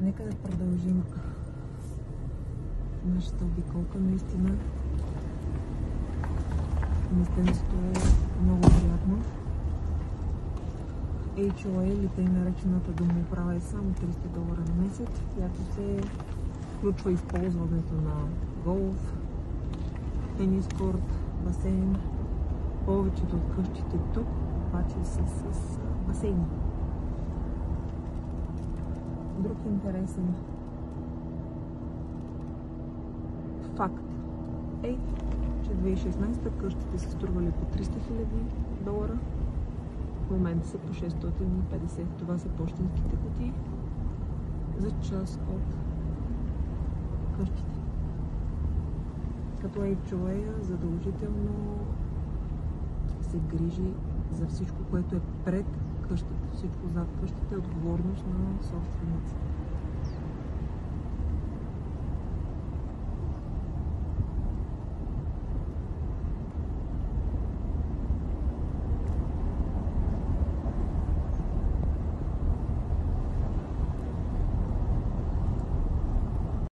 Нека да продължим нашата обиколка. Наистина местенството е много приятно. HOA или тъй наречената домоуправа е само $300 на месец, в която се включва използването на голф, тенис корт, басейн. Повечето от къщите тук обаче са с басейни. Друг интересен факт е, че 2016 къщите са стрували по $300,000. В момента са по 650. Това са пощенските кутии за част от къщите. Като HOA задължително се грижи за всичко, което е пред къщата. Всичко зад къщата е отговорност на собствениците.